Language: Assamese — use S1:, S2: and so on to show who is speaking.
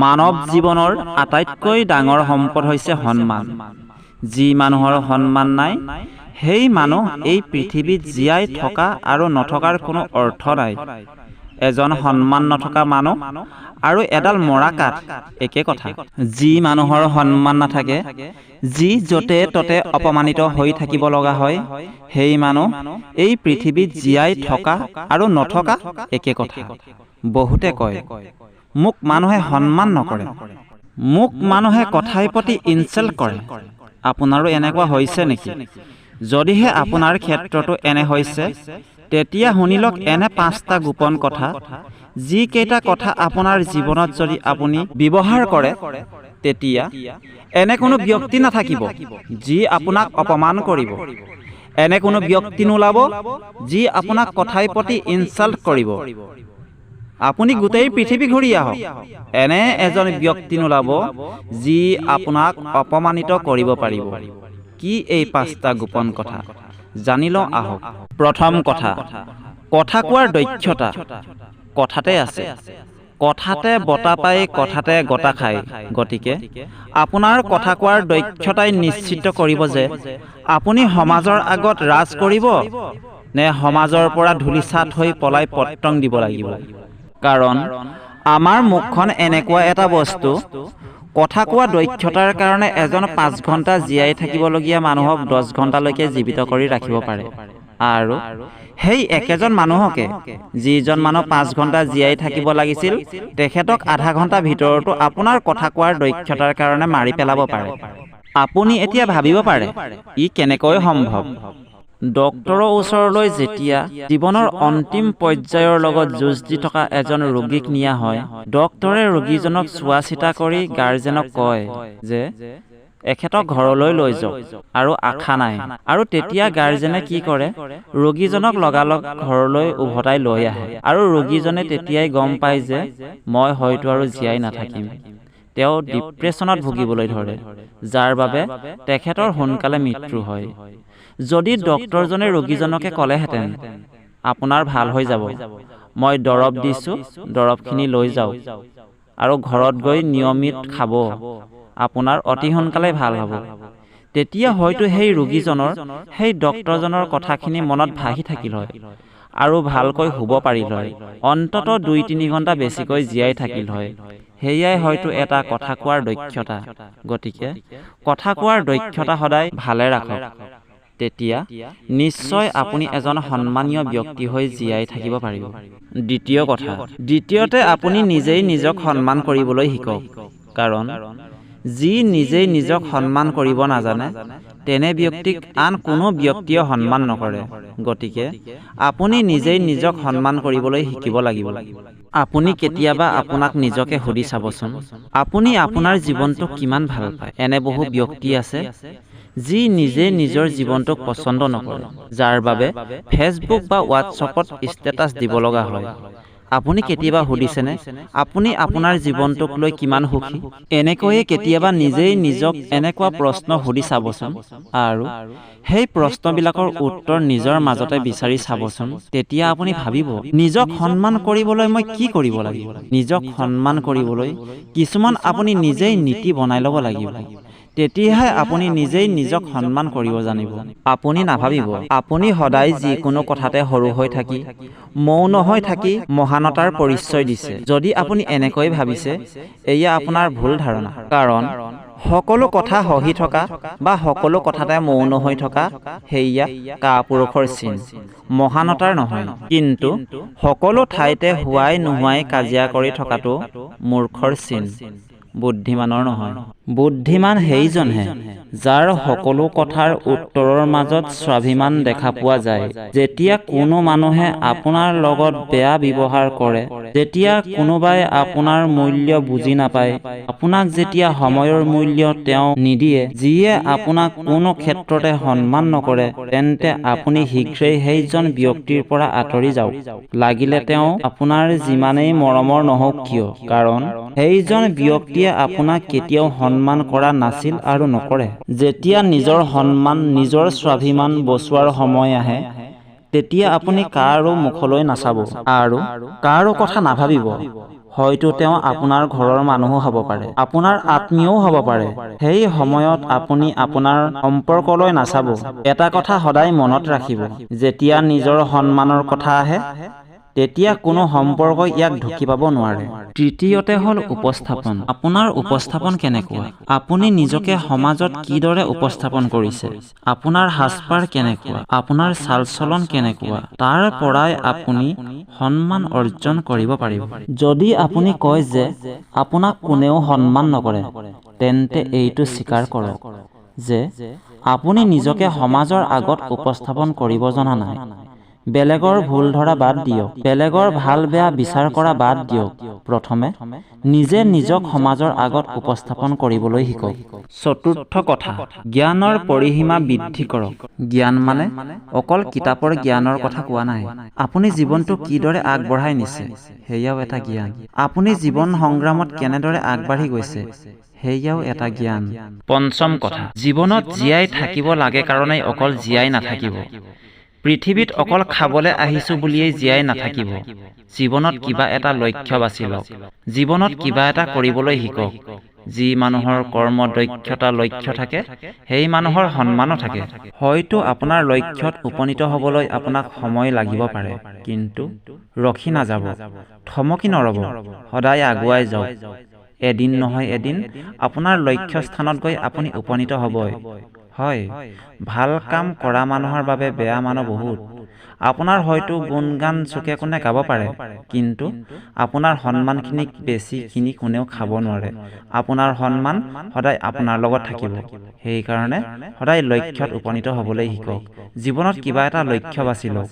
S1: মানৱ জীৱনৰ আটাইতকৈ ডাঙৰ সম্পদ হৈছে সন্মান। যি মানুহৰ সন্মান নাই, সেই মানুহ এই পৃথিৱীত জীয়াই থকা আৰু নথকাৰ কোনো অৰ্থ নাই। এজন সন্মান নথকা মানুহ আৰু এডাল মৰা কাঠ একে কথা। যি মানুহৰ সন্মান নাথাকে, যি য'তে ত'তে অপমানিত হৈ থাকিব লগা হয়, সেই মানুহ এই পৃথিৱীত জীয়াই থকা আৰু নথকা একে কথা। বহুতে কয়, মোক মানুহে সন্মান নকৰে, মোক মানুহে কথাই প্ৰতি ইনচাল্ট কৰে। আপোনাৰো এনেকুৱা হৈছে নেকি? যদিহে আপোনাৰ ক্ষেত্ৰতো এনে হৈছে, তেতিয়া শুনিলক এনে 5টা গোপন কথা, যিকেইটা কথা আপোনাৰ জীৱনত যদি আপুনি ব্যৱহাৰ কৰে, তেতিয়া এনে কোনো ব্যক্তি নাথাকিব যি আপোনাক অপমান কৰিব। এনে কোনো ব্যক্তি নোলাব যি আপোনাক কথাই প্ৰতি ইনচাল্ট কৰিব। আপুনি গোটেই পৃথিৱী ঘূৰি আহক, এনে এজন ব্যক্তি নোলাব যি আপোনাক অপমানিত কৰিব পাৰিব। কি এই 5টা গোপন কথা? জানি লওঁ আহক। প্ৰথম কথা, কথা কোৱাৰ দক্ষতা কথাতে আছে। কথাতে বতা পাই কথাতে গতা খায়। গতিকে আপোনাৰ কথা কোৱাৰ দক্ষতাই নিশ্চিত কৰিব যে আপুনি সমাজৰ আগত ৰাজ কৰিব নে সমাজৰ পৰা ধূলিসাৎ হৈ পলাই পত্ৰং দিব লাগিব। কাৰণ আমাৰ মুখখন এনেকুৱা এটা বস্তু, কথা কোৱা দক্ষতাৰ কাৰণে এজন 5 ঘণ্টা জীয়াই থাকিবলগীয়া মানুহক 10 ঘণ্টালৈকে জীৱিত কৰি ৰাখিব পাৰে। আৰু সেই একেজন মানুহকে যিজন মানুহ 5 ঘণ্টা জীয়াই থাকিব লাগিছিল, তেখেতক আধা ঘণ্টাৰ ভিতৰতো আপোনাৰ কথা কোৱাৰ দক্ষতাৰ কাৰণে মাৰি পেলাব পাৰে। আপুনি এতিয়া ভাবিব পাৰে, ই কেনেকৈ সম্ভৱ? ডক্তৰৰ ওচৰলৈ যেতিয়া জীৱনৰ অন্তিম পৰ্যায়ৰ লগত যুঁজ দি থকা এজন ৰোগীক নিয়া হয়, ডক্তৰে ৰোগীজনক চোৱা চিতা কৰি গাৰ্জেনক কয় যে এখেতক ঘৰলৈ লৈ যাওক আৰু আশা নাই। আৰু তেতিয়া গাৰ্জেনে কি কৰে? ৰোগীজনক লগালগ ঘৰলৈ উভতাই লৈ আহে। আৰু ৰোগীজনে তেতিয়াই গম পায় যে মই হয়তো আৰু জীয়াই নাথাকিম। তেওঁ ডিপ্ৰেছনত ভুগিবলৈ ধৰে, যাৰ বাবে তেখেতৰ সোনকালে মৃত্যু হয়। যদি ডক্তৰজনে ৰোগীজনকে ক'লেহেঁতেন, আপোনাৰ ভাল হৈ যাব, মই দৰৱ দিছোঁ, দৰৱখিনি লৈ যাওক আৰু ঘৰত গৈ নিয়মিত খাব, আপোনাৰ অতি সোনকালে ভাল হ'ব, তেতিয়া হয়তো সেই ৰোগীজনৰ সেই ডক্তৰজনৰ কথাখিনি মনত ভাহি থাকিল হয় আৰু ভালকৈ শুব পাৰিল হয়। অন্ততঃ 2-3 ঘণ্টা বেছিকৈ জীয়াই থাকিল হয়। সেয়াই হয়তো এটা কথা কোৱাৰ দক্ষতা। গতিকে কথা কোৱাৰ দক্ষতা সদায় ভালে ৰাখক, তেতিয়া নিশ্চয় আপুনি এজন সন্মানীয় ব্যক্তি হৈ জীয়াই থাকিব পাৰিব। দ্বিতীয় কথা, দ্বিতীয়তে আপুনি নিজেই নিজক সন্মান কৰিবলৈ শিকক। কাৰণ যি নিজেই নিজক সন্মান কৰিব নাজানে, তেনে ব্যক্তিক আন কোনো ব্যক্তিয়ে সন্মান নকৰে। গতিকে আপুনি নিজেই নিজক সন্মান কৰিবলৈ শিকিব লাগিব। আপুনি কেতিয়াবা আপোনাক নিজকে সুধি চাবচোন, আপুনি আপোনাৰ জীৱনটোক কিমান ভাল পায়? এনে বহু ব্যক্তি আছে যি নিজে নিজৰ জীৱনটোক পচন্দ নকৰে, যাৰ বাবে ফেচবুক বা হোৱাটছএপত ষ্টেটাছ দিব লগা হয়। আপুনি কেতিয়াবা সুধিছেনে আপুনি আপোনাৰ জীৱনটোক লৈ কিমান সুখী? এনেকৈয়ে কেতিয়াবা নিজেই নিজক এনেকুৱা প্ৰশ্ন সুধি চাবচোন আৰু সেই প্ৰশ্নবিলাকৰ উত্তৰ নিজৰ মাজতে বিচাৰি চাবচোন। তেতিয়া আপুনি ভাবিব, নিজক সন্মান কৰিবলৈ মই কি কৰিব লাগিব? নিজক সন্মান কৰিবলৈ কিছুমান আপুনি নিজেই নীতি বনাই ল'ব লাগিব। তেতিয়াহে আপুনি নিজেই নিজক সন্মান কৰিব জানিব। আপুনি নাভাবিব আপুনি সদায় যিকোনো কথাতে সৰু হৈ থাকি, মৌন হৈ থাকি মহানতাৰ পৰিচয় দিছে। যদি আপুনি এনেকৈ ভাবিছে, এয়া আপোনাৰ ভুল ধাৰণা। কাৰণ সকলো কথা সহি থকা বা সকলো কথাতে মৌন হৈ থকা সেয়া কাপুৰুষৰ চিন, মহানতাৰ নহয়। কিন্তু সকলো ঠাইতে হোৱাই নোহোৱাই কাজিয়া কৰি থকাটো মূৰ্খৰ চিন, বুদ্ধিমানৰ নহয়। বুদ্ধিমান সেইজনহে যাৰ সকলো কথাৰ উত্তৰৰ মাজত স্বাভিমান দেখা পোৱা যায়। যেতিয়া কোনো মানুহে আপোনাৰ লগত বেয়া ব্যৱহাৰ কৰে, যেতিয়া কোনোবাই আপোনাৰ মূল্য বুজি নাপায়, আপোনাক যেতিয়া সময়ৰ মূল্য তেওঁ নিদিয়ে, যিয়ে আপোনাক কোনো ক্ষেত্ৰতে সন্মান নকৰে, তেন্তে আপুনি শীঘ্ৰেই সেইজন ব্যক্তিৰ পৰা আঁতৰি যাওক। লাগিলে তেওঁ আপোনাৰ যিমানেই মৰমৰ নহওক কিয়, কাৰণ সেইজন ব্যক্তিয়ে আপোনাক কেতিয়াও সন্মান কৰা নাছিল আৰু নকৰে। যেতিয়া নিজৰ সন্মান, নিজৰ স্বাভিমান বচোৱাৰ সময় আহে, তেতিয়া আপুনি কাৰো মুখলৈ নাচাব আৰু কাৰো কথা নাভাবিব। হয়তো তেওঁ আপোনাৰ ঘৰৰ মানুহো হ'ব পাৰে, আপোনাৰ আত্মীয়ও হ'ব পাৰে। সেই সময়ত আপুনি আপোনাৰ সম্পৰ্কলৈ নাচাব। এটা কথা সদায় মনত ৰাখিব, যেতিয়া নিজৰ সন্মানৰ কথা আহে তেতিয়া কোনো সম্পৰ্কই ইয়াক ঢুকি পাব নোৱাৰে। তৃতীয়তে হ'ল উপস্থাপন। আপোনাৰ উপস্থাপন কেনেকুৱা? আপুনি নিজকে সমাজত কিদৰে উপস্থাপন কৰিছে? আপোনাৰ সাজপাৰ কেনেকুৱা? আপোনাৰ চালচলন কেনেকুৱা? তাৰ পৰাই আপুনি সন্মান অৰ্জন কৰিব পাৰিব। যদি আপুনি কয় যে আপোনাক কোনেও সন্মান নকৰে, তেন্তে এইটো স্বীকাৰ কৰক যে আপুনি নিজকে সমাজৰ আগত উপস্থাপন কৰিব জনা নাই। বেলেগৰ ভুল ধৰা বাদ দিয়ক, বেলেগৰ ভাল বেয়া বিচাৰ কৰা বাদ দিয়ক। প্ৰথমে নিজে নিজক সমাজৰ আগত উপস্থাপন কৰিবলৈ শিকক। চতুৰ্থ কথা, জ্ঞানৰ পৰিসীমা বৃদ্ধি কৰক। জ্ঞান মানে অকল কিতাপৰ জ্ঞানৰ কথা কোৱা নাই। আপুনি জীৱনটো কিদৰে আগবঢ়াই নিছে সেয়াও এটা জ্ঞান। আপুনি জীৱন সংগ্ৰামত কেনেদৰে আগবাঢ়ি গৈছে সেয়াও এটা জ্ঞান। পঞ্চম কথা, জীৱনত জীয়াই থাকিব লাগে কাৰণেই অকল জীয়াই নাথাকিব। পৃথিৱীত অকল খাবলৈ আহিছো বুলিয়েই জীয়াই নাথাকিব। জীৱনত কিবা এটা লক্ষ্য বাছি লওক। জীৱনত কিবা এটা কৰিবলৈ শিকক। যি মানুহৰ কৰ্ম দক্ষতা লক্ষ্য থাকে, সেই মানুহৰ সন্মানো থাকে। হয়তো আপোনাৰ লক্ষ্যত উপনীত হ'বলৈ আপোনাক সময় লাগিব পাৰে, কিন্তু ৰখি নাযাব, থমকি নৰব, সদায় আগুৱাই যাওক। এদিন নহয় এদিন আপোনাৰ লক্ষ্য স্থানত গৈ আপুনি উপনীত হ'বই। হয়, ভাল কাম কৰা মানুহৰ বাবে বেয়া মানুহ বহুত। আপোনাৰ হয়তো গুণগান চুকে কোণে গাব পাৰে, কিন্তু আপোনাৰ সন্মানখিনিক বেছিখিনি কোনেও খাব নোৱাৰে। আপোনাৰ সন্মান সদায় আপোনাৰ লগত থাকিব। সেইকাৰণে সদায় লক্ষ্যত উপনীত হ'বলৈ শিকক। জীৱনত কিবা এটা লক্ষ্য বাছি লওক।